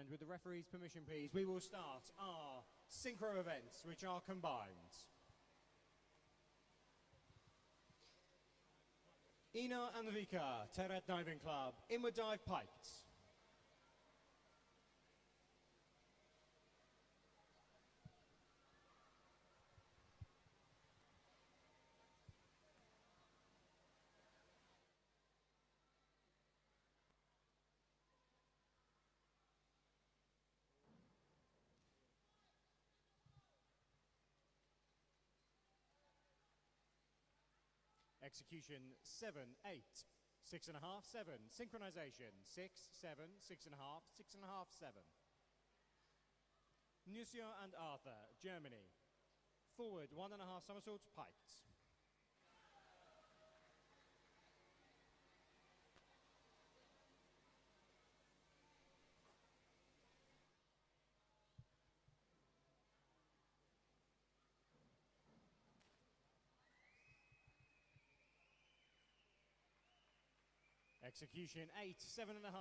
And with the referee's permission, please, we will start our Synchro events, which are combined. Ina and Vika, Teret Diving Club, inward dive piked. Execution 7, 8, 6.5, 7. Synchronization 6, 7, 6.5, 6.5, 7. Nusio and Arthur, Germany. Forward 1.5 somersaults piked. Execution 8, 7.5,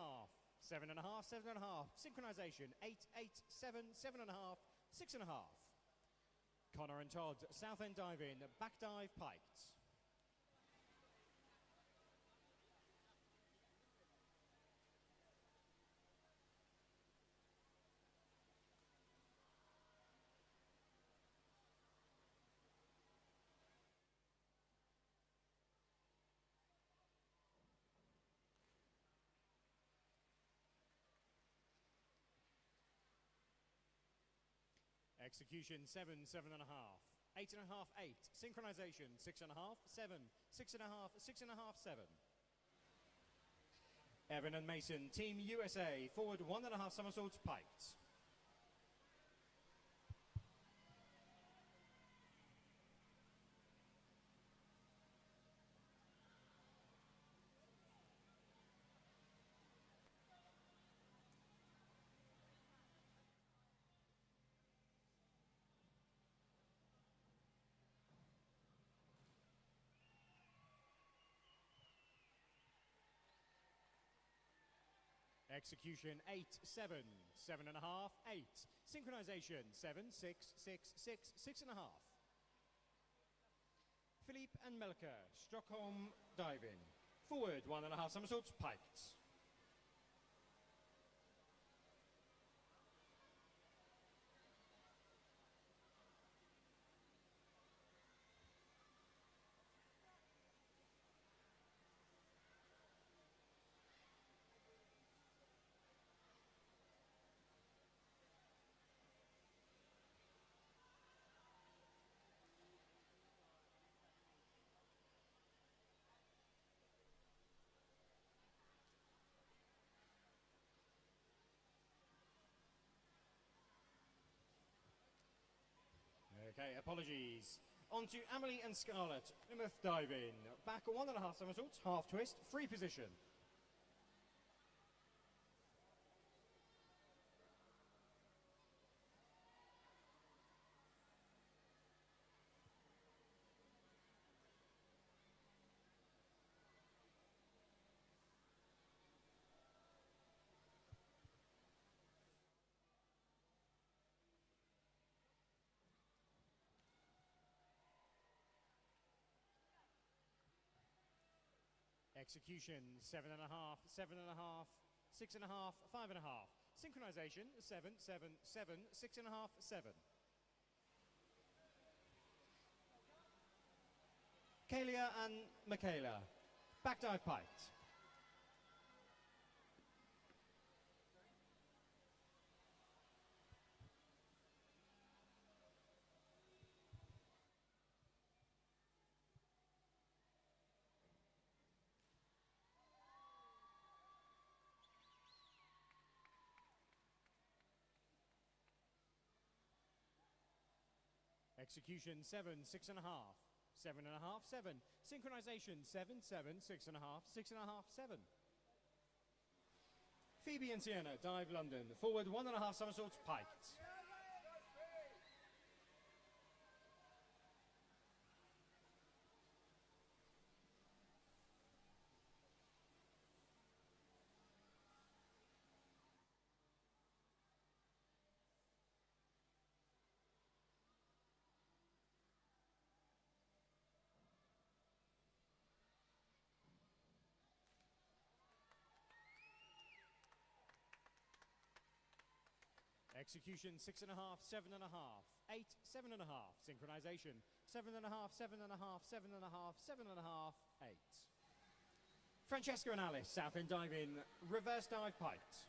7.5, 7.5. Synchronization 8, 8, 7, 7.5, 6.5. Connor and Todd, South End Diving, back dive piked. Execution 7, 7.5, 8.5, 8. Synchronization 6.5, 7, 6.5, 6.5, 7. Evan and Mason, Team USA, forward 1.5 somersaults piked. Execution 8, 7, 7.5, 8. Synchronization 7, 6, 6, 6, 6.5. Philippe and Melker, Stockholm Diving. Forward 1.5 somersaults piked. Okay, apologies. On to Amelie and Scarlett, Plymouth Diving. Back 1.5 somersaults, half twist, free position. Execution 7.5, 7.5, 6.5, 5.5. Synchronization 7, 7, 7, 6.5, 7. Kalia and Michaela, back dive piked. Execution 7, 6.5, 7.5, 7. Synchronization 7, 7, 6.5, 6.5, 7. Phoebe and Sienna, Dive London. Forward 1.5 somersaults piked. Execution 6.5, 7.5, 8, 7.5. Synchronization 7.5, 7.5, 7.5, 7.5, 8. Francesco and Alice, south end dive in, reverse dive piked.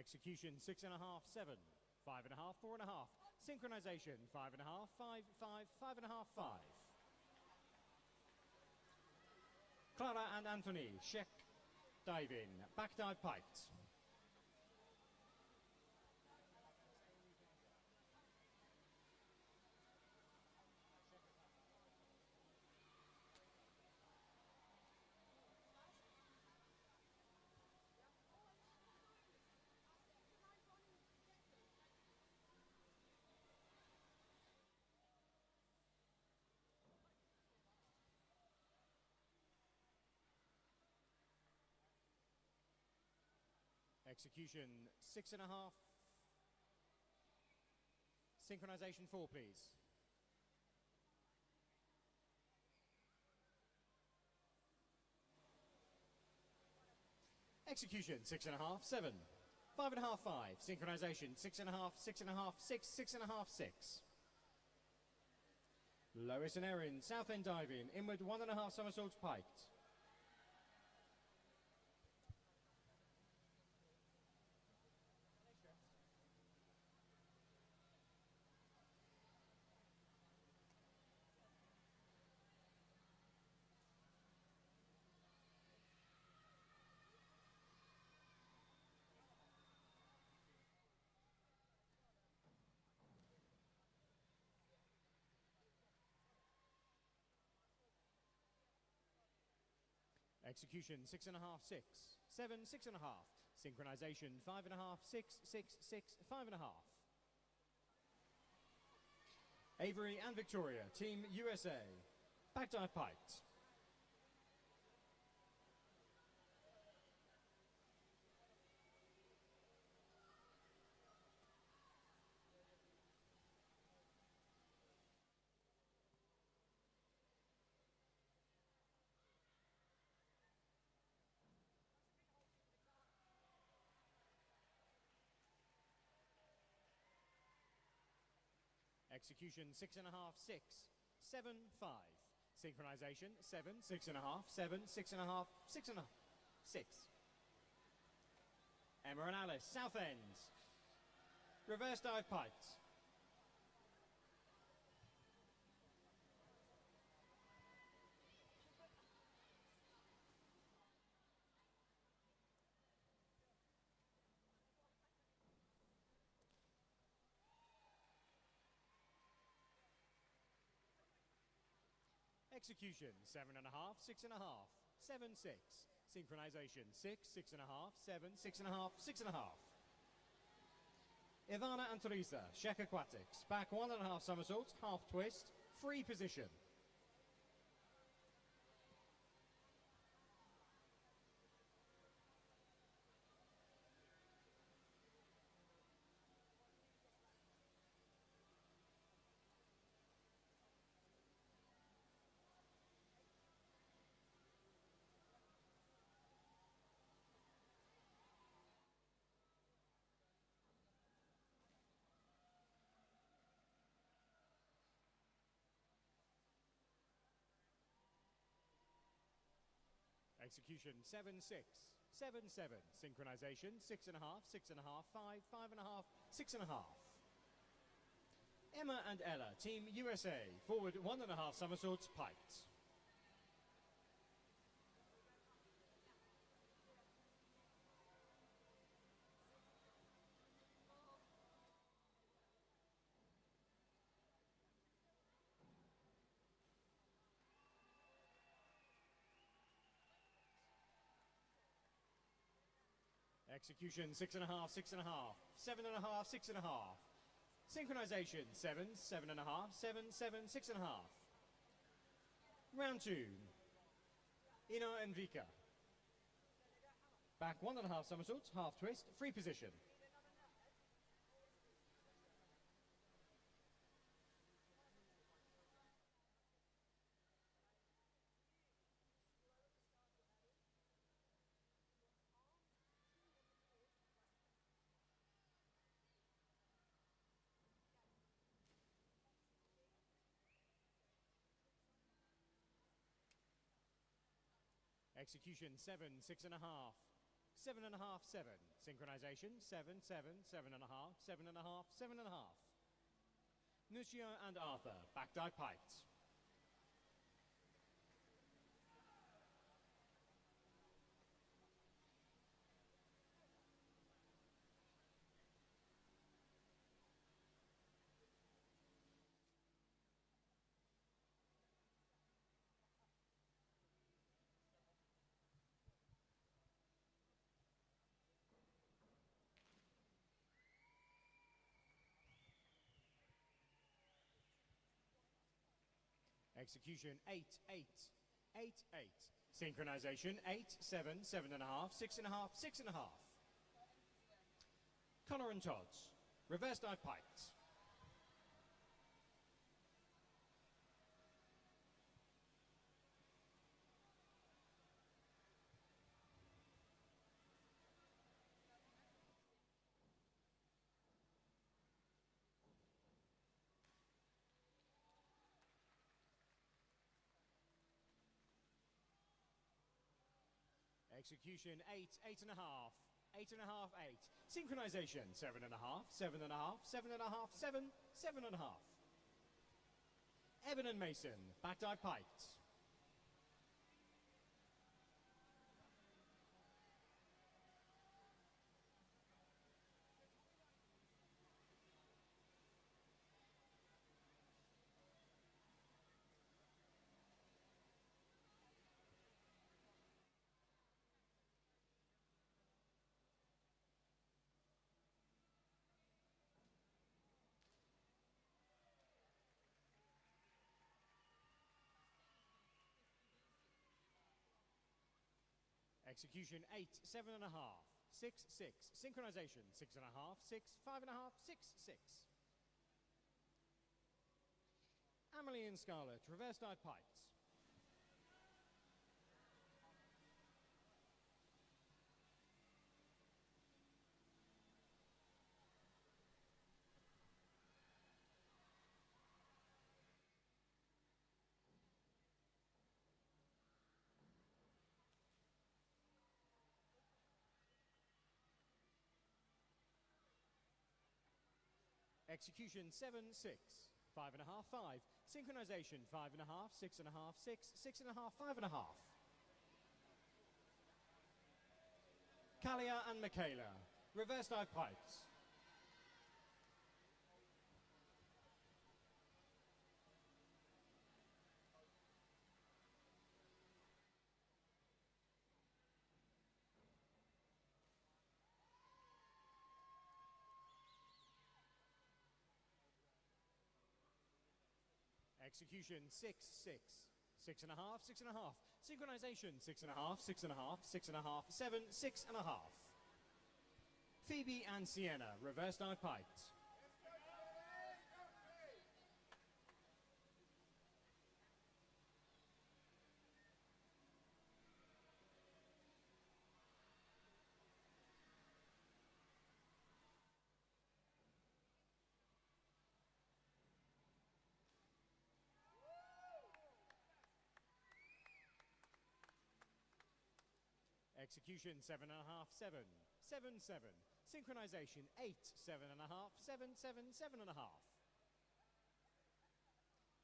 Execution 6.5, 7, 5.5, 4.5. Synchronization 5.5, 5, 5, 5.5, 5. Clara and Anthony, check dive in, back dive piked. Execution 6.5. Synchronization 4, please. Execution 6.5, 7, 5.5, 5. Synchronization 6.5, 6.5, 6, 6.5, 6. Lois and Erin, south end dive in, inward 1.5 somersaults piked. Execution 6.5, 6, 7, 6.5. Synchronization 5.5, 6, 6, 6, 5.5. Avery and Victoria, Team USA, back dive piked. Execution 6.5, 6, 7, 5. Synchronization 7, 6.5, 7, 6.5, 6.5, 6. Emma and Alice, south end. Reverse dive piked. Execution 7.5, 6.5, 7, 6. Synchronization 6, 6.5, 7, 6.5, 6.5. Ivana and Teresa, Czech Aquatics, back 1.5 somersaults, half twist, free position. Execution 7, 6, 7, 7. Synchronization 6.5, 6.5, 5, 5.5, 6.5. Emma and Ella, Team USA, forward 1.5 somersaults piked. Execution 6.5, 6.5, 7.5, 6.5. Synchronization 7, 7.5, 7, 7, 6.5. Round 2. Ina and Vika. Back 1.5 somersaults, half twist, free position. Execution 7, 6.5, 7.5, 7. Synchronization 7, 7, 7.5, 7.5, 7.5. Nucio and Arthur, back dive piked. Execution 8, 8, 8, 8. Synchronization 8, 7, 7.5, 6.5, 6.5. Connor and Todd's, reverse dive piked. Execution 8, 8.5, 8.5, 8. Synchronization 7.5, 7.5, 7.5, 7, 7.5. Evan and Mason, back dive piked. Execution 8, 7.5, 6, 6. Synchronization 6.5, 6, 5.5, 6, 6. Amelie and Scarlett, reverse dive piked. Execution 7, 6, 5.5, 5. Synchronization 5.5, 6.5, 6, 6.5, 5.5. Kalia and Michaela, reverse dive piked. Execution 6, 6. 6.5, 6.5. Synchronization 6.5, 6.5, 6.5, 7, 6.5. Phoebe and Sienna, reverse dive piked. Execution 7.5, 7, 7, 7. Synchronization 8, 7.5, 7, 7, 7.5.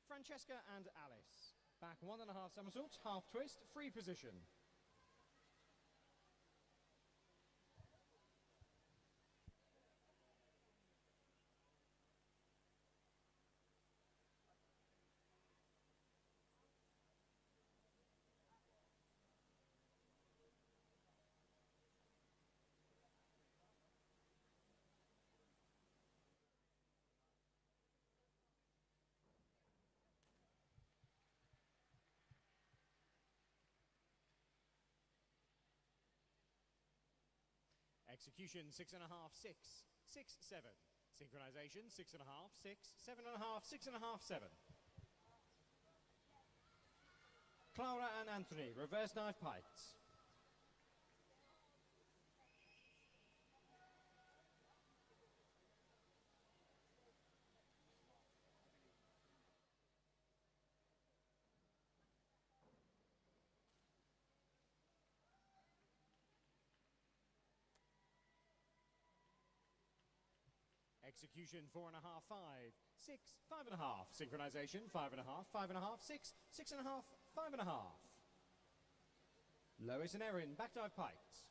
Francesca and Alice, back 1.5 somersaults, half twist, free position. Execution 6.5, 6, 6, 7. Synchronization 6.5, 6, 7.5, 6.5, 7. Clara and Anthony, reverse dive pikes. Execution 4.5, 5, 6, 5.5. Synchronization 5.5, 5.5, 6, 6.5, 5.5. Lois and Erin, back dive pikes.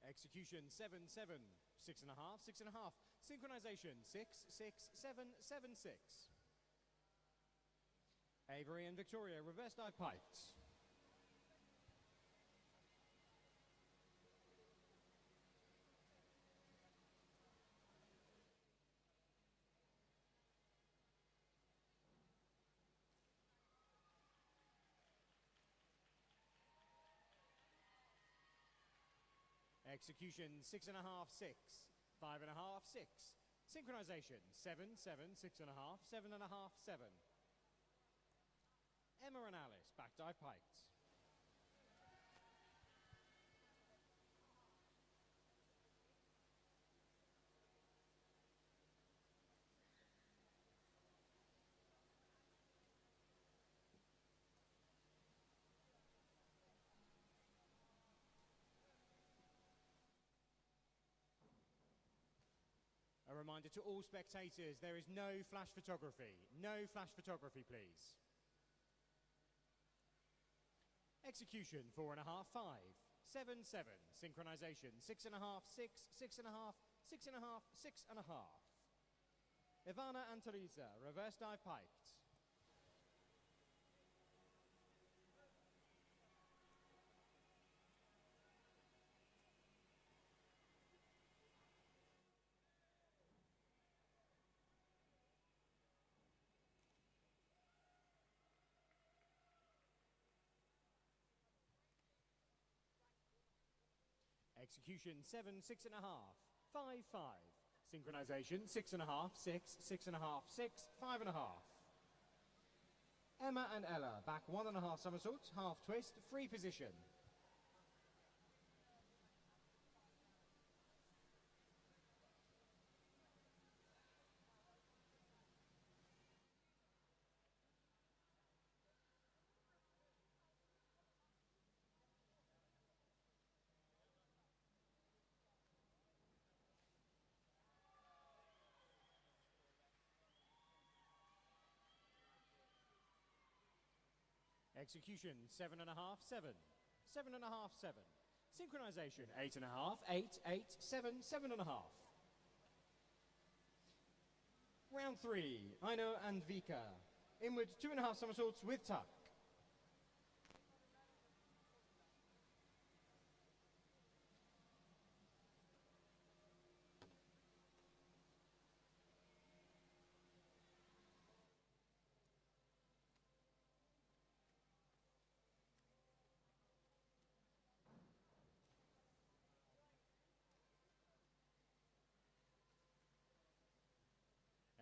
Execution 7, 7, 6.5, 6.5. Synchronization 6, 6, 7, 7, 6. Avery and Victoria, reverse dive pikes. Execution 6.5, 6, 5.5, 6. Synchronization 7, 7, 6.5, 7.5, 7. Emma and Alice, back dive pikes. A reminder to all spectators, there is no flash photography. No flash photography, please. Execution 4.5, 5, 7, 7. Synchronization 6.5, 6, 6.5, 6.5, 6.5. Ivana and Teresa, reverse dive pikes. Execution 7, 6.5, 5, 5. Synchronization 6.5, 6, 6.5, 6, 5.5. Emma and Ella, back 1.5 somersaults, half twist, free position. Execution 7.5, 7, 7.5, 7. Synchronization 8.5, 8, 8, 7, 7.5. Round 3, Aino and Vika. Inward 2.5 somersaults with tuck.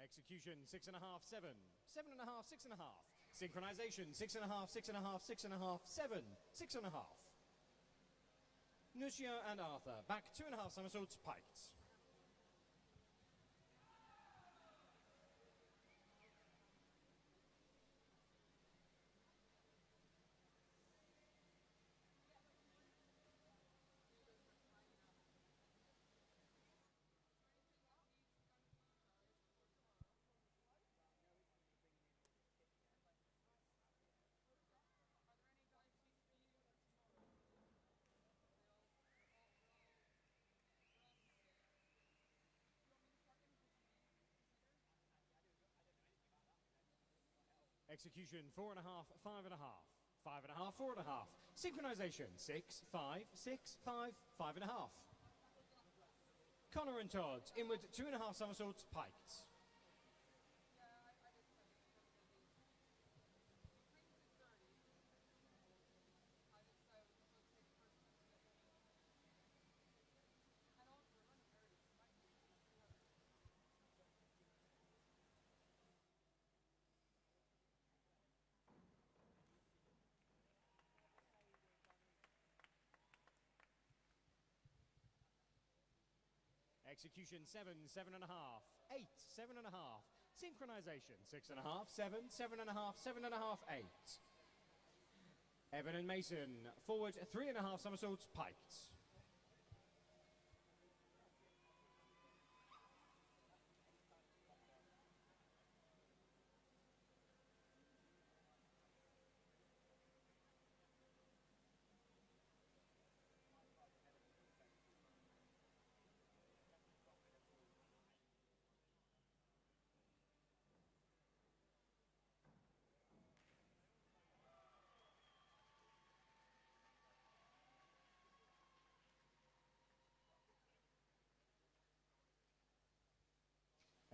Execution 6.5, 7, 7.5, 6.5. Synchronization 6.5, 6.5, 6.5, 7, 6.5. Nucio and Arthur, back 2.5 somersaults, piked. Execution 4.5, 5.5, 5.5, 4.5. Synchronization 6, 5, 6, 5, 5.5. Connor and Todd, inward 2.5 somersaults, piked. Execution 7, 7.5, 8, 7.5. Synchronization 6.5, 7, 7.5, 7.5, 8. Evan and Mason, forward 3.5 somersaults, piked.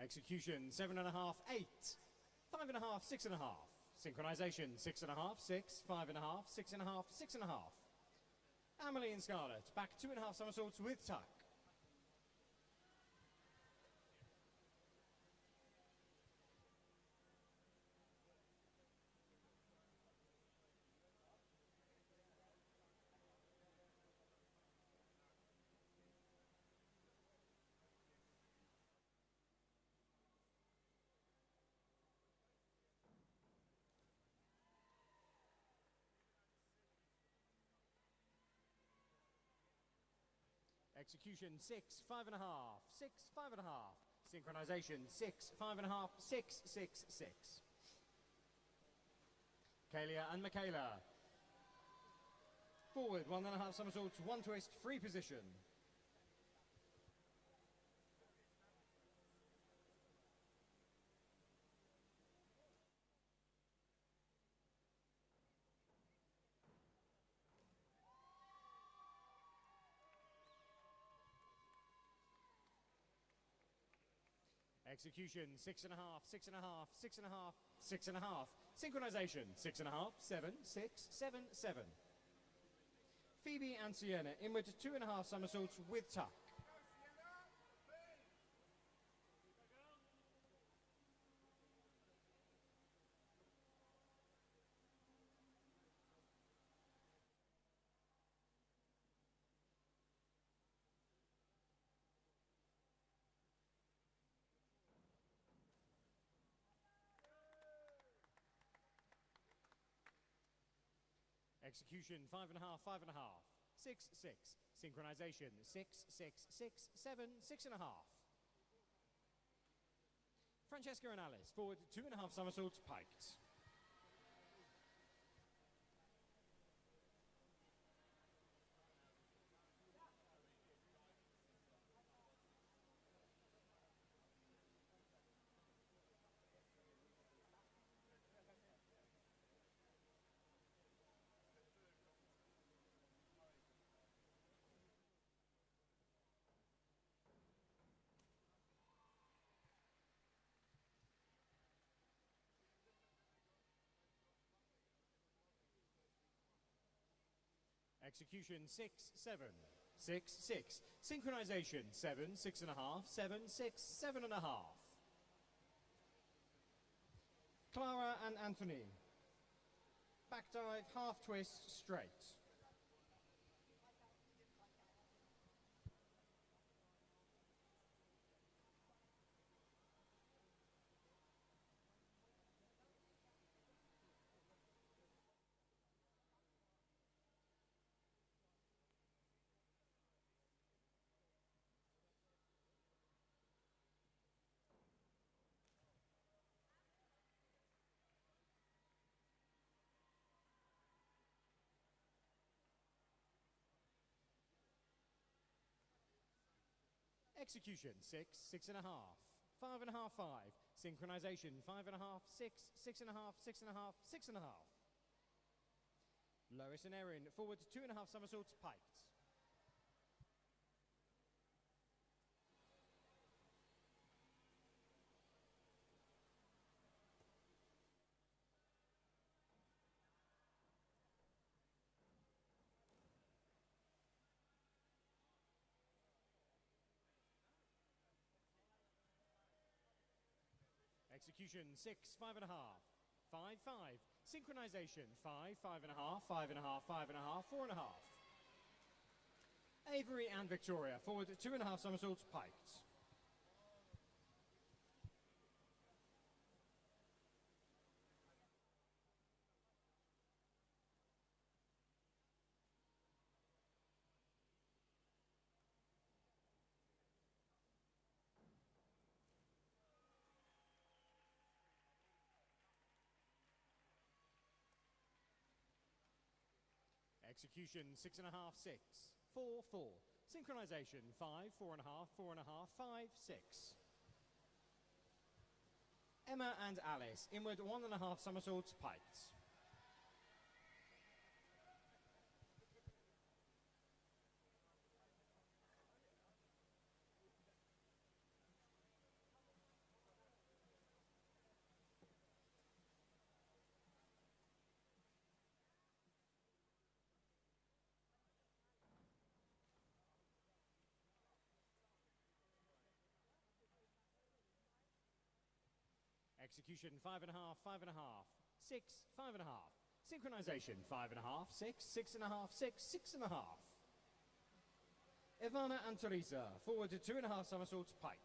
Execution 7.5, 8, 5.5, 6.5. Synchronization 6.5, 6, 5.5, 6.5, 6.5. Amelie and Scarlett, back 2.5 somersaults with tuck. Execution 6, 5.5, 6, 5.5. Synchronization 6, 5.5, 6, 6, 6. Kalia and Michaela. Forward 1.5 somersaults, 1 twist, free position. Execution 6.5, 6.5, 6.5, 6.5. Synchronization 6.5, 7, 6, 7, 7. Phoebe and Sienna inward 2.5 somersaults with tuck. Execution 5.5, 5.5, 6, 6. Synchronization 6, 6, 6, 7, 6.5. Francesca and Alice forward 2.5 somersaults, piked. Execution 6, 7, 6, 6. Synchronization 7, 6.5, 7, 6, 7.5. Clara and Anthony. Back dive, half twist, straight. Execution 6, 6.5, 5.5, 5. Synchronization, 5.5, 6, 6.5, 6.5, 6.5. Lois and Erin, forward 2.5 somersaults, piked. Execution, 6, 5.5, 5, 5. Synchronization, 5, 5.5, 5.5, 5.5, 4.5. Avery and Victoria, forward 2.5 somersaults, piked. Execution, 6.5, 6, 4, 4. Synchronization, 5, 4.5, 4.5, 5, 6. Emma and Alice, inward 1.5 somersaults, piked. Execution, 5.5, 5.5, 6, 5.5. Synchronization, 5.5, 6, 6.5, 6, 6.5. Ivana and Teresa, forward 2.5 somersaults, piked.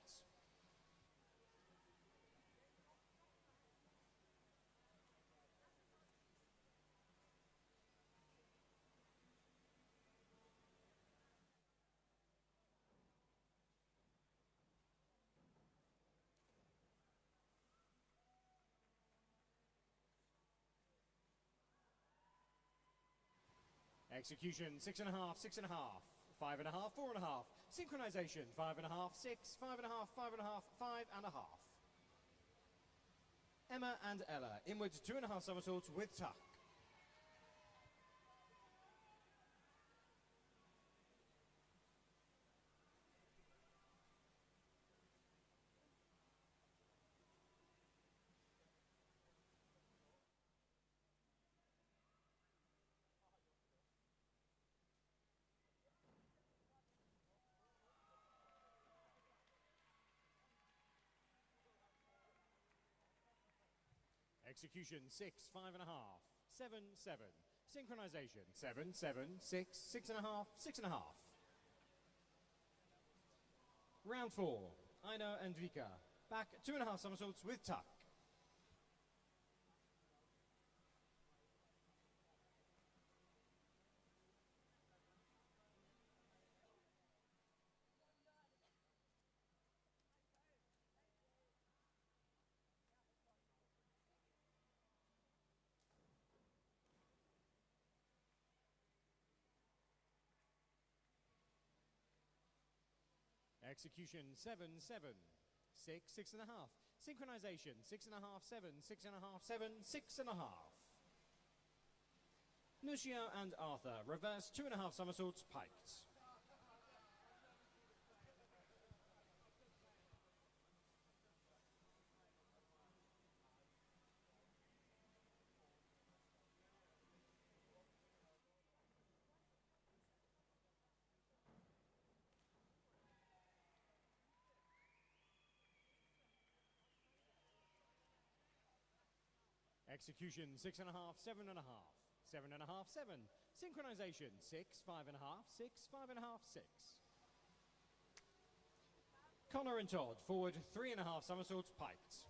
Execution, 6.5, 6.5, 5.5, 4.5. Synchronization, 5.5, 6, 5.5, 5.5, 5.5. Emma and Ella, inward 2.5 somersaults with tuck. Execution, 6, 5.5, 7, 7. Synchronization, 7, 7, 6, 6.5, 6.5. Round 4, Aina and Vika, back 2.5 somersaults with tuck. Execution, 7, 7, 6, 6.5. Synchronization, 6.5, 7, 6.5, 7, 6.5. Nucio and Arthur, reverse 2.5 somersaults, piked. Execution, 6.5, 7.5, 7.5, 7. Synchronization, 6, 5.5, 6, 5.5, 6. Connor and Todd, forward 3.5 somersaults, piked.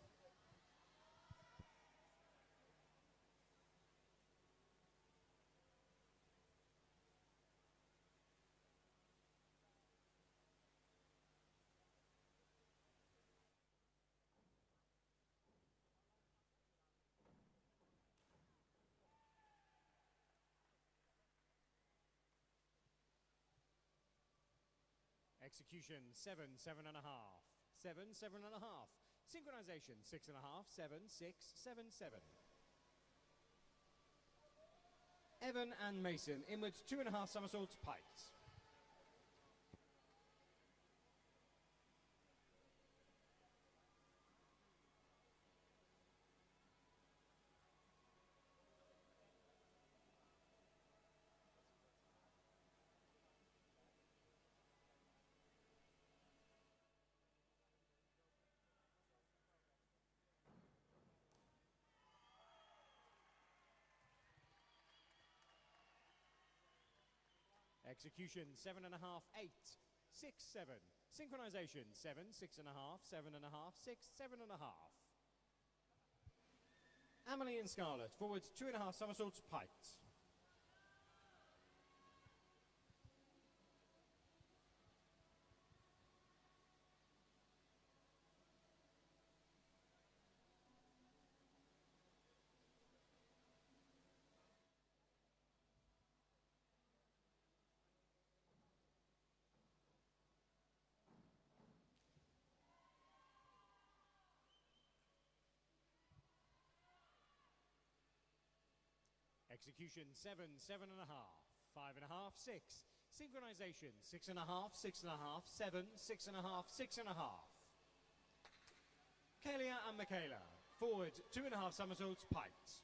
Execution, 7, 7.5, 7, 7.5. Synchronization, 6.5, 7, 6, 7, 7. Evan and Mason, inwards 2.5 somersaults, pikes. Execution, 7.5, 8, 6, 7. Synchronization, 7, 6.5, 7.5, 6, 7.5. Amelie and Scarlett, forwards 2.5 somersaults, pikes. Execution, 7, 7.5, 5.5, 6. Synchronization, 6.5, 6.5, 7, 6.5, 6.5. Kalia and Michaela, forward 2.5 somersaults, pikes.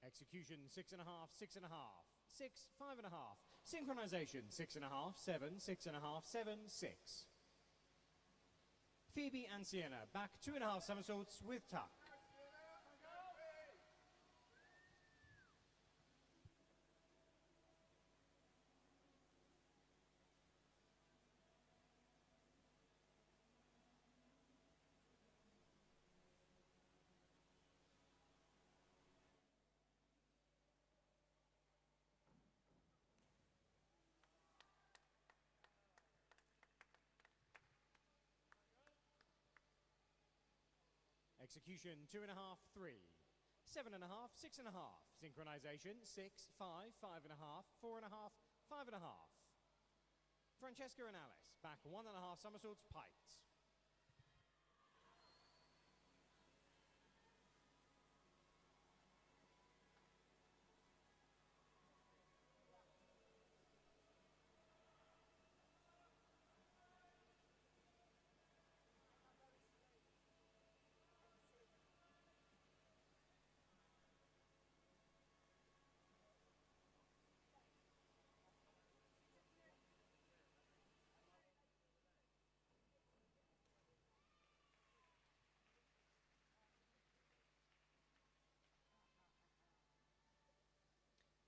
Execution, 6.5, 6.5, 6, 5.5. Synchronization, 6.5, 7, 6.5, 7, 6. Phoebe and Sienna, back 2.5 somersaults with tuck. Execution, 2.5, 3. 7.5, 6.5. Synchronization, 6, 5, 5.5, 4.5, 5.5. Francesca and Alice, back 1.5 somersaults, pikes.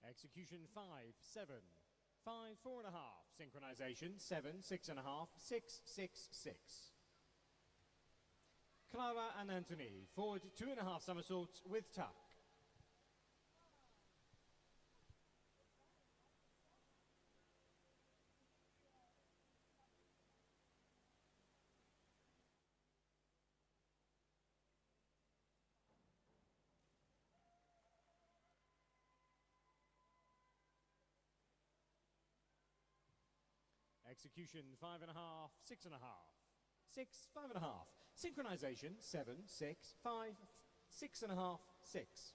Execution, 5, 7. 5, 4.5. Synchronization, 7, 6.5, 6, 6, 6. Clara and Anthony, forward 2.5 somersaults with tuck. Execution, 5.5, 6.5. 6, 5.5. Synchronization, 7, 6, 5, 6.5, 6.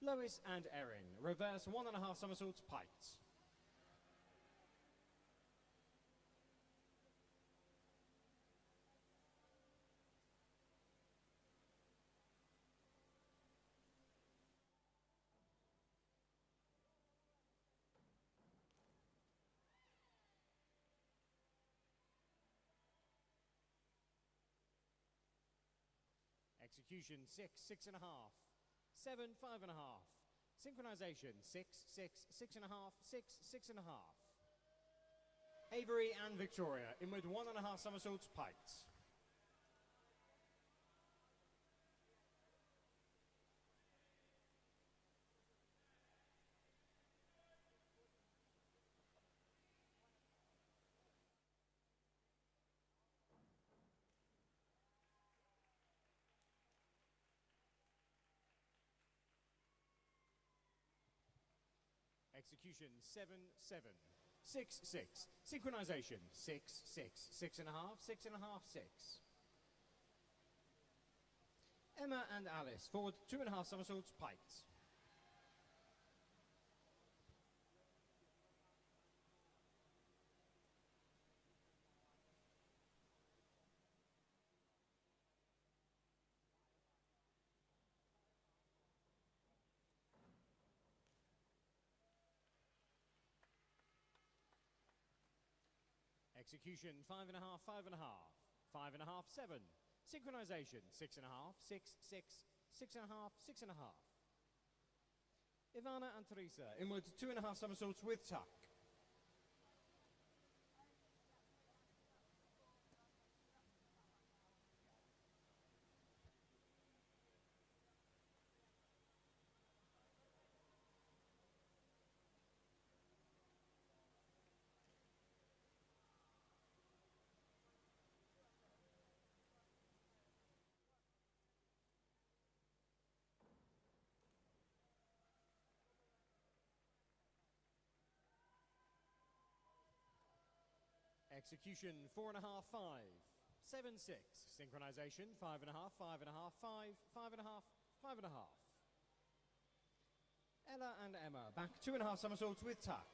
Lois and Erin, reverse 1.5 somersaults, pikes. Execution, 6, 6.5. 7, 5.5. Synchronization, 6, 6, 6.5, 6, 6.5. Avery and Victoria, inward 1.5 somersaults, pikes. Execution 7-7. 6-6. Synchronization 6-6. 6.5, 6.5, 6. Emma and Alice forward 2.5 somersaults, piked. Execution 5.5, 5.5. 5.5, 7. Synchronization 6.5, 6, 6. 6.5, 6.5. Ivana and Teresa inward 2.5 somersaults with tuck. Execution 4.5, 5. 7, 6. Synchronization 5.5, 5.5, 5. 5.5, 5.5. Ella and Emma back 2.5 somersaults with tuck.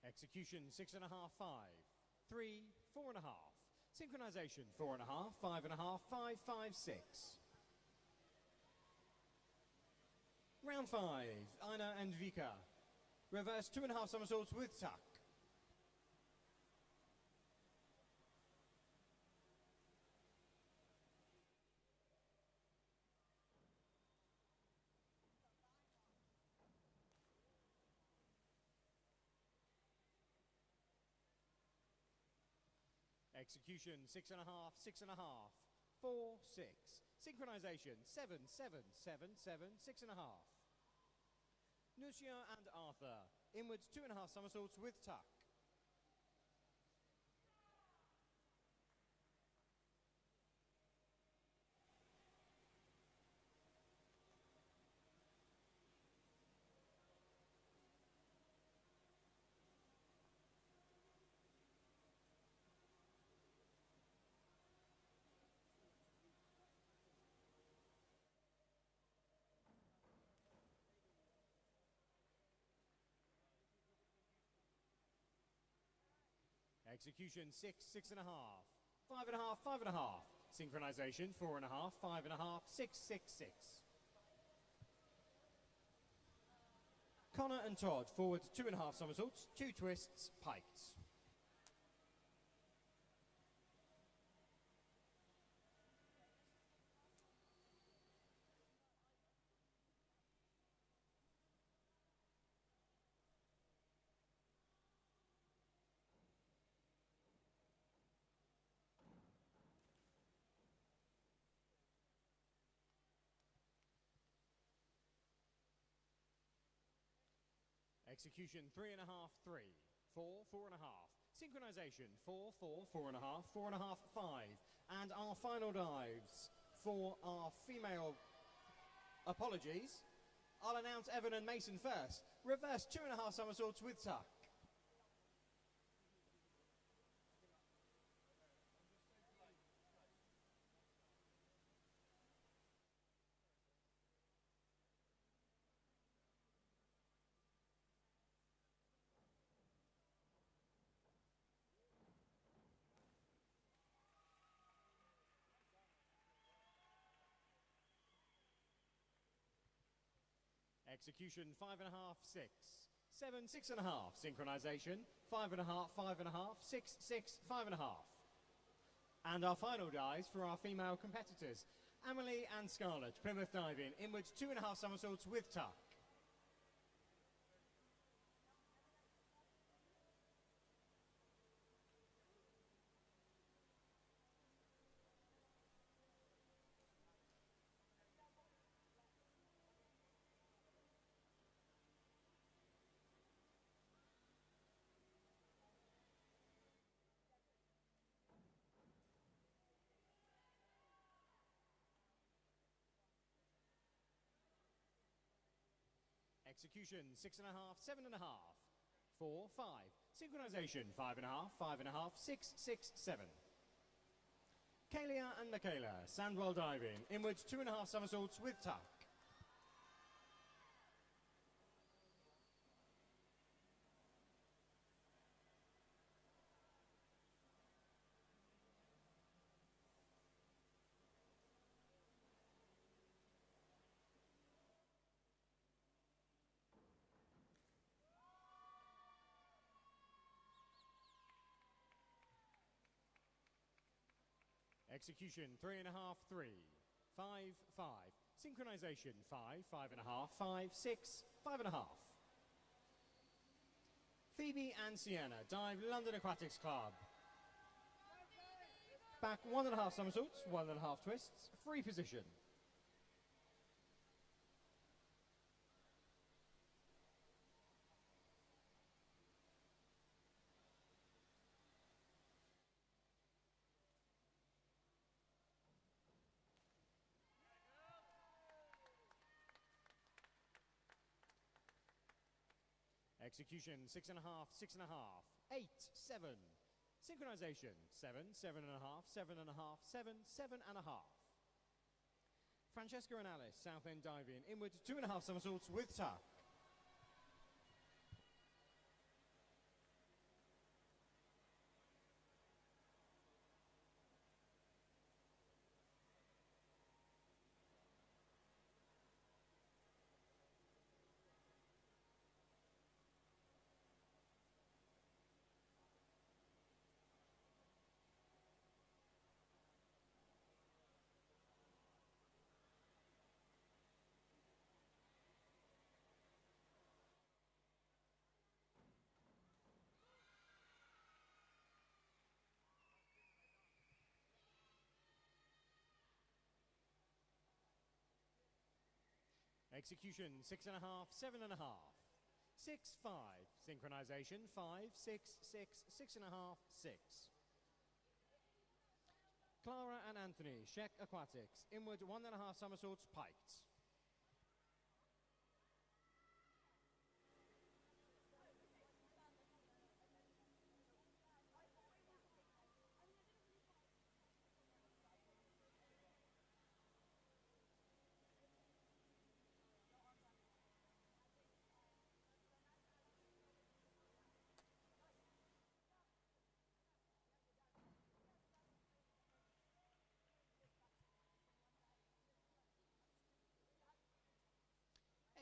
Execution 6.5, 5. 3, 4.5. Synchronization 4.5, 5.5, 5, 5, 6. Round 5, Ina and Vika. Reverse 2.5 somersaults with tuck. Execution 6.5, 6.5. 4, 6. Synchronization 7, 7, 7, 7, 6.5. Nusia and Arthur inwards 2.5 somersaults with tuck. Execution 6, 6.5. 5.5, 5.5. Synchronization 4.5, 5.5, 6, 6, 6. Connor and Todd forward 2.5 somersaults, 2 twists, piked. Execution 3.5, 3. 4, 4.5. Synchronization 4, 4, 4.5, 4.5, 5. And our final dives for our female apologies. I'll announce Evan and Mason first. Reverse 2.5 somersaults with tuck. Execution 5.5, 6. 7, 6.5. Synchronization 5.5, 5.5, 6, 6, 5.5. And our final dives for our female competitors. Amelie and Scarlett, Plymouth diving, inwards 2.5 somersaults with tuck. Execution, 6.5, 7.5. 4, 5. Synchronization, 5.5, 5.5, 6, 6, 7. Kalia and Michaela, sandwell diving, inwards 2.5 somersaults with tuck. Execution, 3.5, 3. 5, 5. Synchronization, 5, 5.5, 5, 6, 5.5. Phoebe and Sienna, dive London Aquatics Club. Back 1.5 somersaults, 1.5 twists, free position. Execution, 6.5, 6.5, 8, 7. Synchronization, 7, 7.5, 7.5, 7, 7.5. Francesca and Alice, south end diving, inward 2.5 somersaults with tuck. Execution, 6.5, 7.5. 6, 5. Synchronization, 5, 6, 6, 6.5, 6. Clara and Anthony, Sheck Aquatics, inward 1.5 somersaults piked.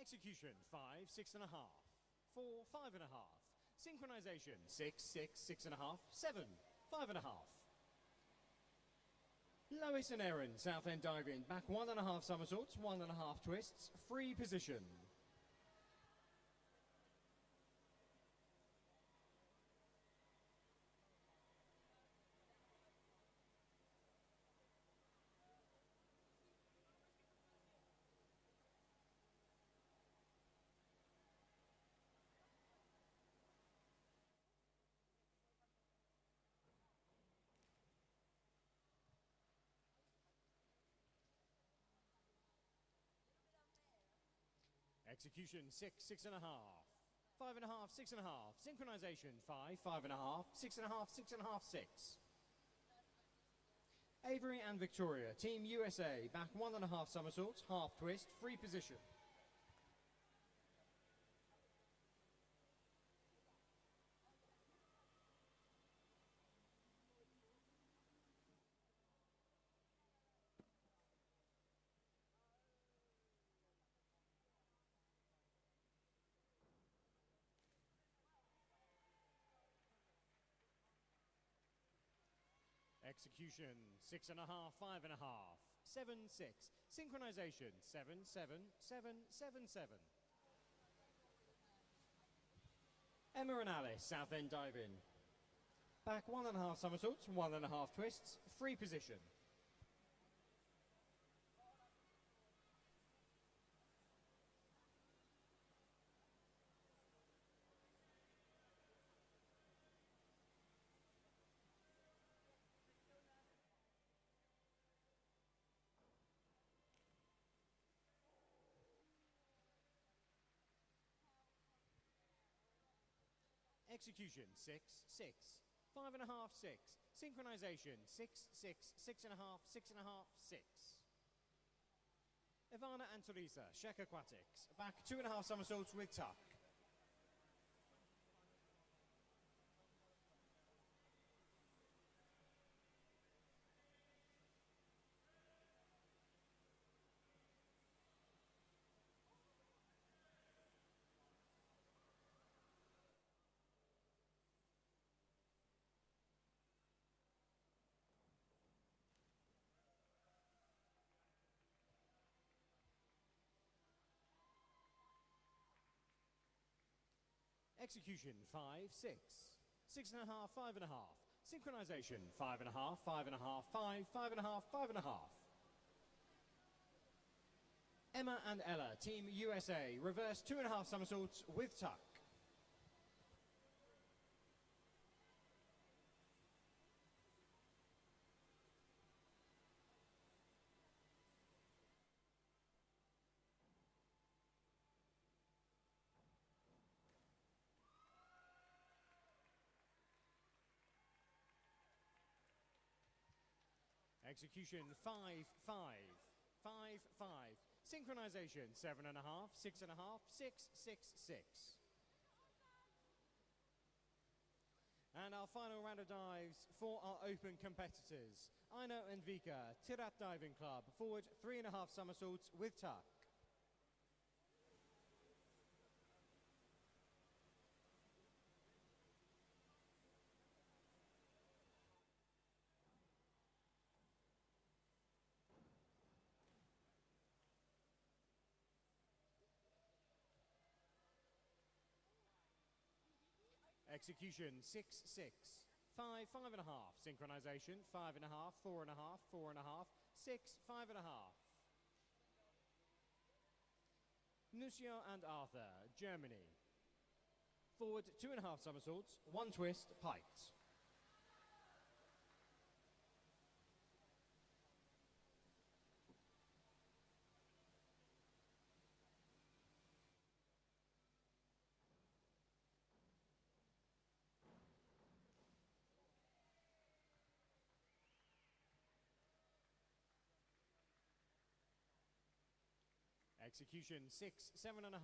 Execution, 5, 6.5. 4, 5.5. Synchronization, 6, 6, 6.5, 7, 5.5. Lois and Erin, south end diving, back 1.5 somersaults, 1.5 twists, free position. Execution, 6, 6.5. 5.5, 6.5. Synchronization, 5, 5.5, 6.5, 6.5, 6. Avery and Victoria, Team USA, back 1.5 somersaults, half twist, free position. Execution, 6.5, 5.5. 7, 6. Synchronization, 7, 7, 7, 7, 7. Emma and Alice, south end diving. Back 1.5 somersaults, 1.5 twists, free position. Execution 6, 6. 5.5, 6. Synchronization 6, 6, 6.5, 6.5, 6. Ivana and Teresa, Czech Aquatics. Back 2.5 somersaults with tuck. Execution 5, 6. 6.5, 5.5. Synchronization 5.5, 5.5, 5, 5.5, 5.5. Emma and Ella, Team USA, reverse 2.5 somersaults with tuck. Execution 5, 5. 5, 5. Synchronization 7.5, 6.5, 6, 6, 6. And our final round of dives for our open competitors. Aina and Vika, Tirat Diving Club, forward 3.5 somersaults with tuck. Execution 6, 6. 5, 5.5. Synchronization 5.5, 4.5, 4.5, 6, 5.5. Nusia and Arthur, Germany. Forward 2.5 somersaults, 1 twist, piked. Execution 6, 7.5.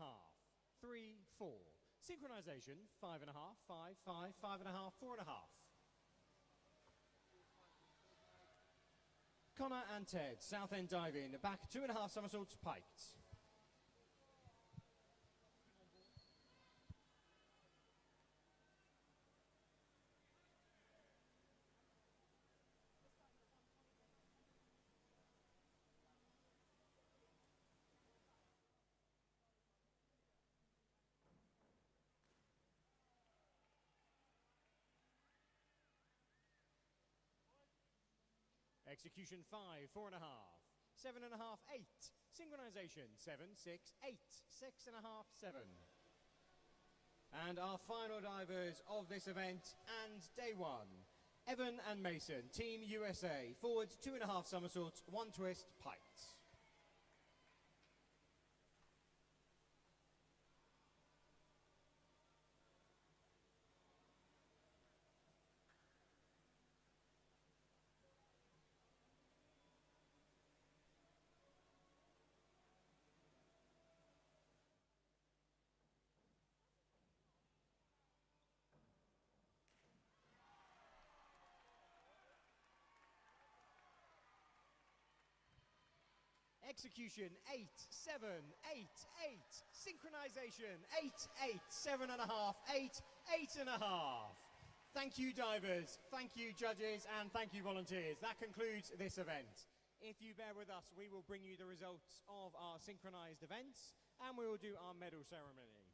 3, 4. Synchronization 5.5, 5, 5, 5.5, 4.5. Connor and Ted, South End Diving, back 2.5 somersaults piked. Execution 5, 4.5. 7.5, 8. Synchronization 7, 6, 8. 6.5, 7. And our final divers of this event and day one. Evan and Mason, Team USA, forward 2.5 somersaults, 1 twist, piked. Execution 8, 7, 8, 8. Synchronization 8, 8, 7.5, 8, 8.5. Thank you divers, thank you judges, and thank you volunteers. That concludes this event. If you bear with us, we will bring you the results of our synchronized events and we will do our medal ceremony.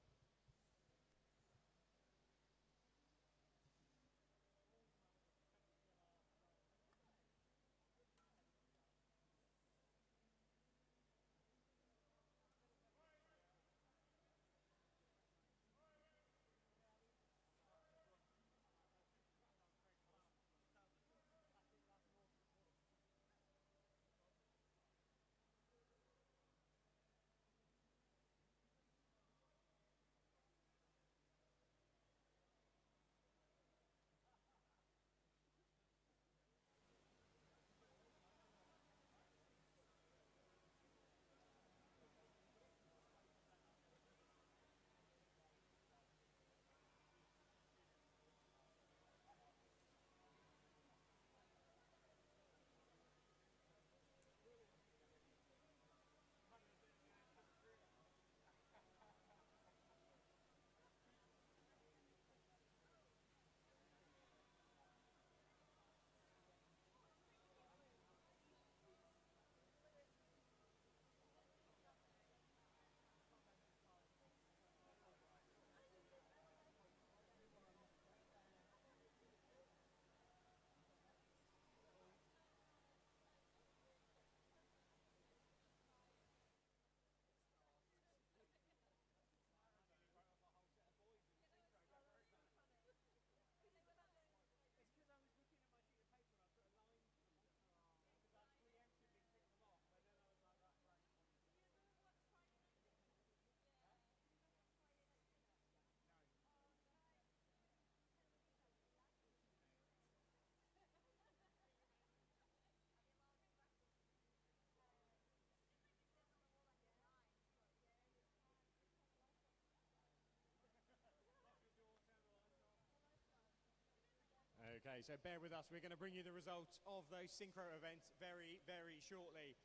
Okay, so bear with us. We're going to bring you the results of those Syncro events very, very shortly.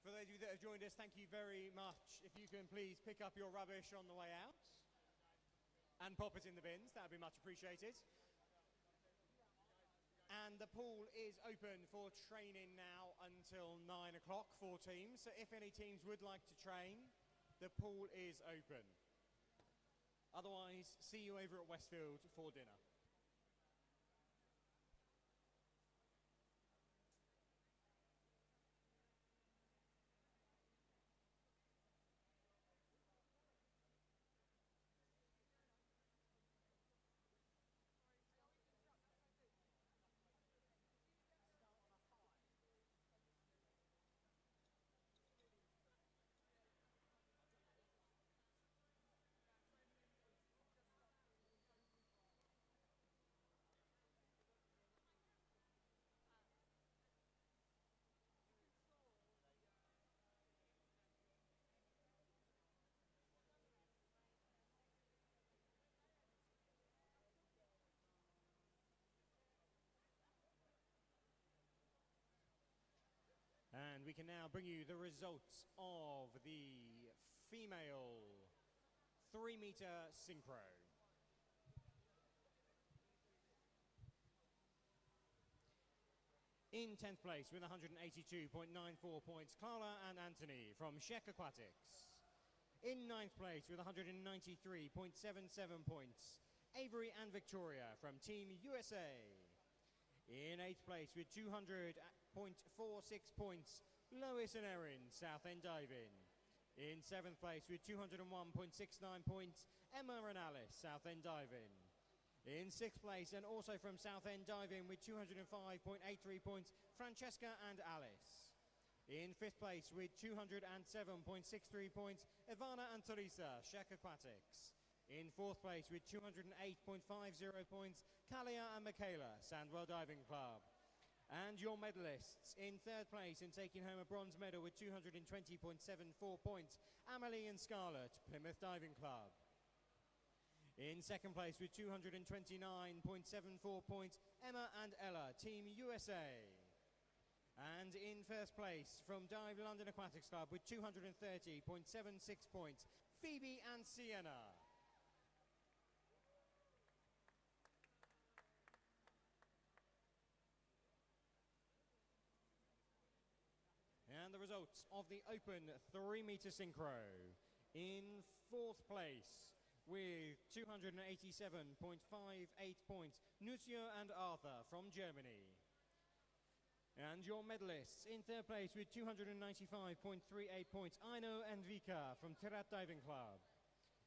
For those of you that have joined us, thank you very much. If you can please pick up your rubbish on the way out and pop it in the bins, that would be much appreciated. And the pool is open for training now until 9 o'clock for teams. So if any teams would like to train, the pool is open. Otherwise, see you over at Westfield for dinner. And we can now bring you the results of the female 3-meter synchro. In 10th place with 182.94 points, Clara and Anthony from Czech Aquatics. In 9th place with 193.77 points, Avery and Victoria from Team USA. In 8th place with 200.46 points, Lois and Erin, Southend Diving. In 7th place with 201.69 points, Emma and Alice, Southend Diving. In 6th place and also from Southend Diving with 205.83 points, Francesca and Alice. In 5th place with 207.63 points, Ivana and Teresa, Czech Aquatics. In 4th place with 208.50 points, Kalia and Michaela, Sandwell Diving Club. And your medalists in 3rd place and taking home a bronze medal with 220.74 points, Amelie and Scarlett, Plymouth Diving Club. In 2nd place with 229.74 points, Emma and Ella, Team USA. And in 1st place from Dive London Aquatics Club with 230.76 points, Phoebe and Sienna. And the results of the open 3-meter synchro. In 4th place with 287.58 points, Nucio and Arthur from Germany. And your medalists in 3rd place with 295.38 points, Aino and Vika from Tirat Diving Club.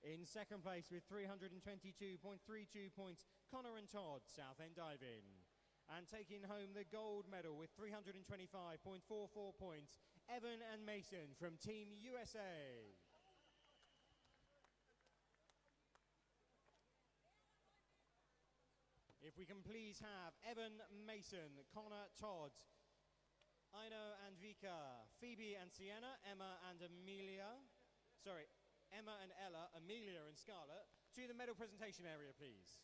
In 2nd place with 322.32 points, Connor and Todd, Southend Diving. And taking home the gold medal with 325.44 points, Evan and Mason from Team USA. If we can please have Evan, Mason, Connor, Todd, Aino and Vika, Phoebe and Sienna, Emma and Amelia, Emma and Ella, Amelia and Scarlett, to the medal presentation area, please.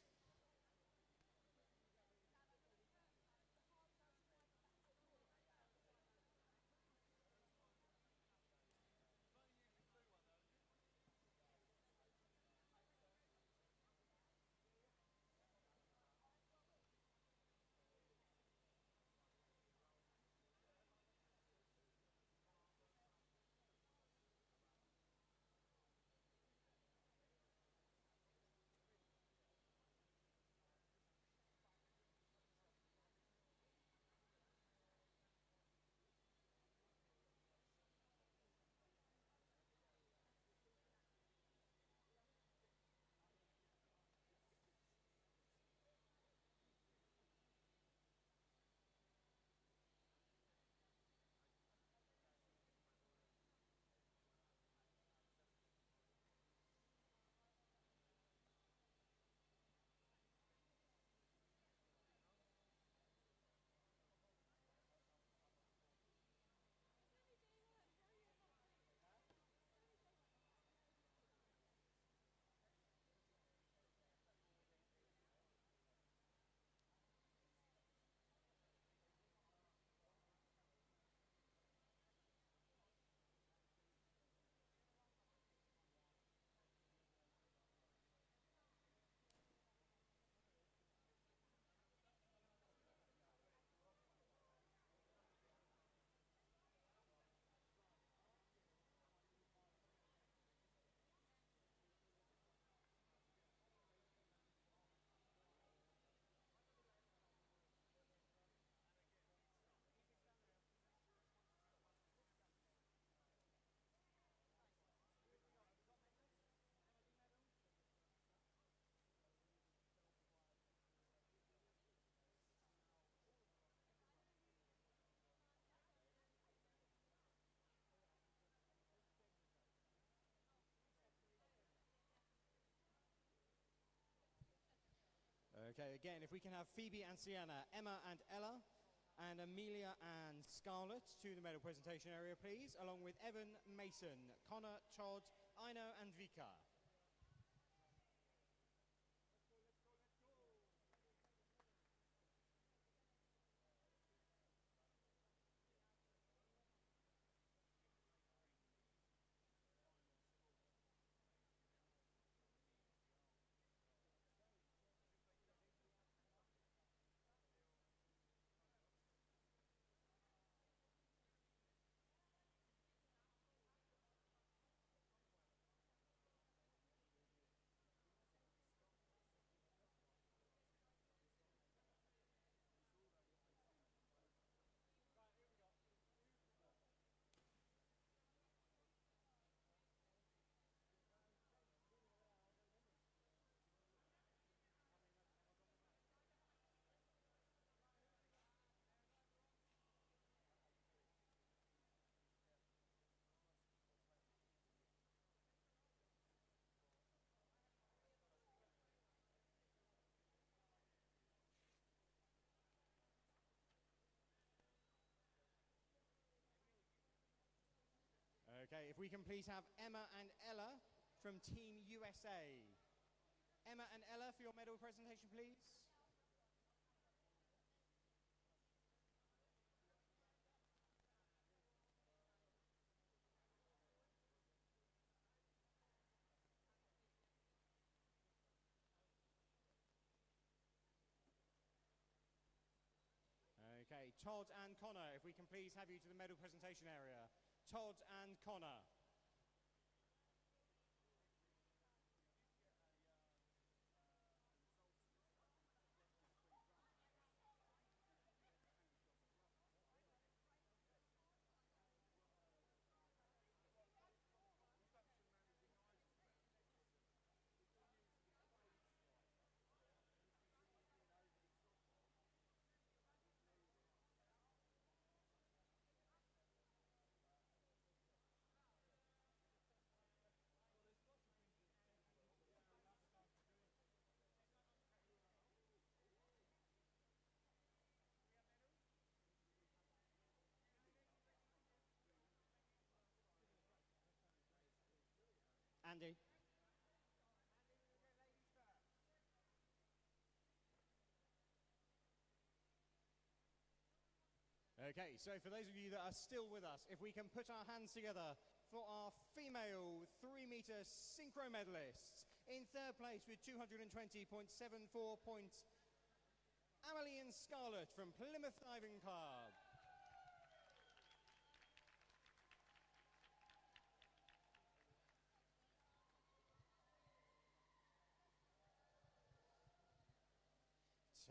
Okay, again, if we can have Phoebe and Sienna, Emma and Ella, and Amelia and Scarlett to the medal presentation area, please, along with Evan, Mason, Connor, Todd, Ino, and Vika. Okay, if we can please have Emma and Ella from Team USA. Emma and Ella for your medal presentation, please. Okay, Todd and Connor, if we can please have you to the medal presentation area. Todd and Connor. Andy. Okay, so for those of you that are still with us, if we can put our hands together for our female 3-meter synchro medalists. In third place with 220.74 points, Amelie and Scarlett from Plymouth Diving Club.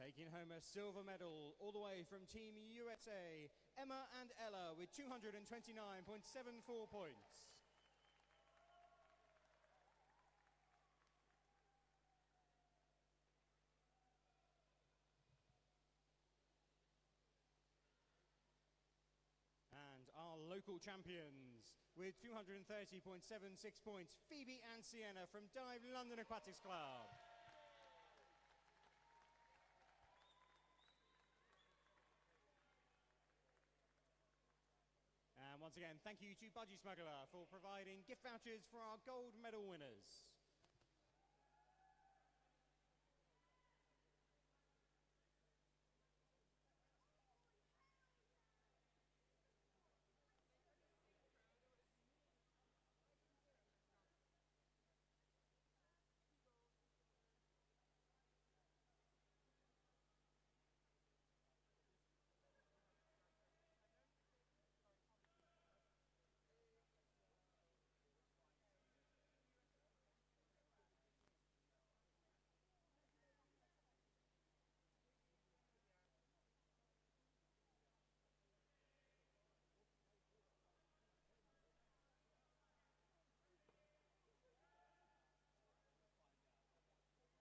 Taking home a silver medal all the way from Team USA, Emma and Ella with 229.74 points. And our local champions with 230.76 points, Phoebe and Sienna from Dive London Aquatics Club. And once again, thank you to Budgie Smuggler for providing gift vouchers for our gold medal winners.